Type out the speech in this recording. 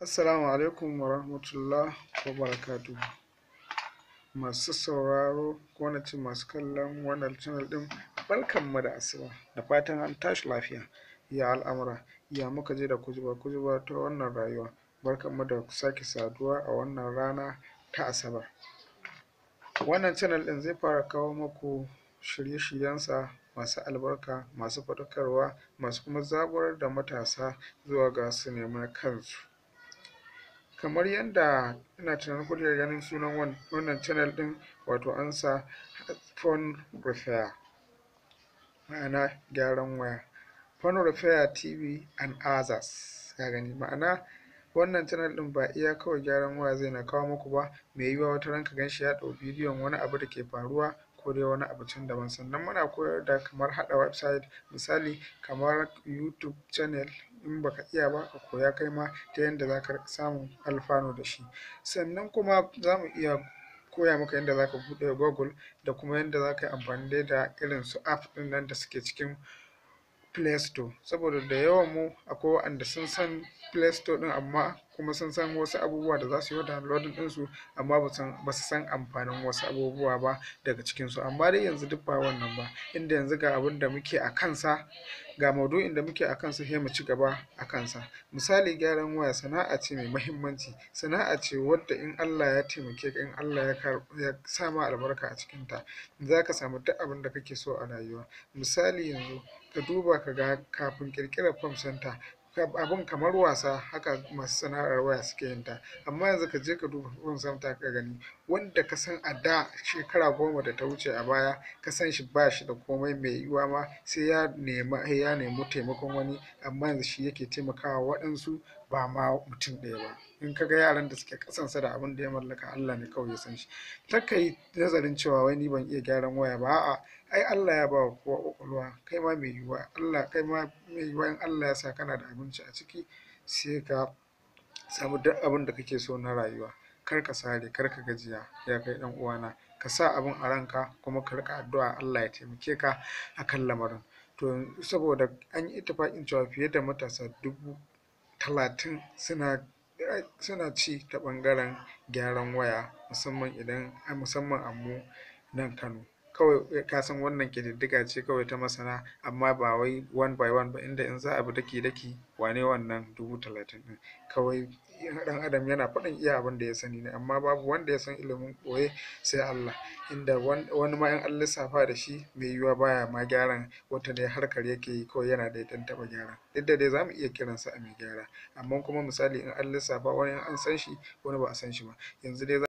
Assalamu alaikum wa rahmatullah wa barakatuhu. Masu sauraro ko na ce masu kallon wannan channel ɗin, barkanmu da asuba, da fatan an tashi lafiya. Ya al'amura, ya muka je da kujuba ta wannan rayuwa. Barkanmu da sake saduwa a wannan rana ta Asabar. Wannan channel ɗin zai fara kawo muku shirye-shiryensa masu albarka, masu faɗakarwa, masu kuma zaburar da matasa zuwa ga su nemi kansu. Kamar yadda ina tunanin kun iya ganin sunan wannan channel ɗin, wato an sa phone repair, ma'ana gyaran waya. Phone repair TV and others, ka gani, ma'ana wannan channel ɗin ba iya kawai gyaran waya zai na kawo muku ba, mai yiwuwa wata ran ka gan shi ya ɗau bidiyon wani abu da ke faruwa ko dai wani abu can daban. Sannan muna koyar da kamar haɗa website, misali kamar YouTube channel, in baka iya ba ka koya kai ma ta yadda za ka samu alfanu da shi. Sannan kuma za mu iya koya maka yadda za ka buɗe Google da kuma yadda za ka yi amfani da irin su app ɗin nan da suke cikin Play Store, saboda da yawan mu akwai waɗanda sun san Play Store ɗin, amma kuma sun san wasu abubuwa da za su yi downloading ɗinsu, amma ba su san amfanin wasu abubuwa ba daga cikinsu. Amma dai yanzu duk ba wannan ba, inda yanzu ga abin da muke a kansa, ga maudu'in da muke a kansa, sai mu ci gaba a kansa. Misali, gyaran waya sana'a ce mai muhimmanci, sana'a ce wadda in Allah ya taimake ka, in Allah ya sa ma albarka a cikinta, za ka samu duk abin da kake so a rayuwa. Misali yanzu ka duba ka ga kafin ƙirƙirar Phone Center, abin kamar wasa haka masu sana'ar waya suke yin ta, amma yanzu ka je ka duba Phone Center ka gani, wanda ka san a da shekara 10 da ta wuce a baya, ka san shi ba shi da komai, mai yiwuwa ma sai ya nemi taimakon wani, amma yanzu shi yake taimakawa waɗansu, ba ma mutum ɗaya ba. In ka ga yaran da suke kasansa da abin da ya mallaka, Allah ne kawai ya san shi. Takka yi nazarin cewa wai ni ban iya gyaran waya ba, a'a, ai Allah ya ba wa kowa ƙwaƙwalwa, kai ma mai yiwuwa in Allah ya sa kana da abinci a ciki, sai ka samu duk abin da kake so na rayuwa. Kar ka sare, kar ka gajiya, ya kai ɗan uwana, ka sa abin a ranka, kuma ka riƙa addu'a Allah ya taimake ka akan lamarin. To saboda an yi ittifaƙin cewa fiye da matasa 30,000 suna ci ta ɓangaren gyaran waya, musamman a mu nan Kano. Kawai ka san wannan ƙididdiga ce kawai ta masana, amma ba wai one by one ba, inda in za a bi daki wane wannan 30,000 ɗin. Kawai ɗan adam yana faɗin iya abin da ya sani ne, amma babu wanda ya san ilimin ɓoye sai Allah, inda wani ma in an lissafa da shi, mai yiwuwa baya ma gyaran, wata dai harkar yake yi, kawai yana da ɗan taɓa gyara. Duk da dai za mu iya kiransa a mai gyara, amma kuma misali in an lissafa, wani an san shi, wani ba a san shi ba. Yanzu dai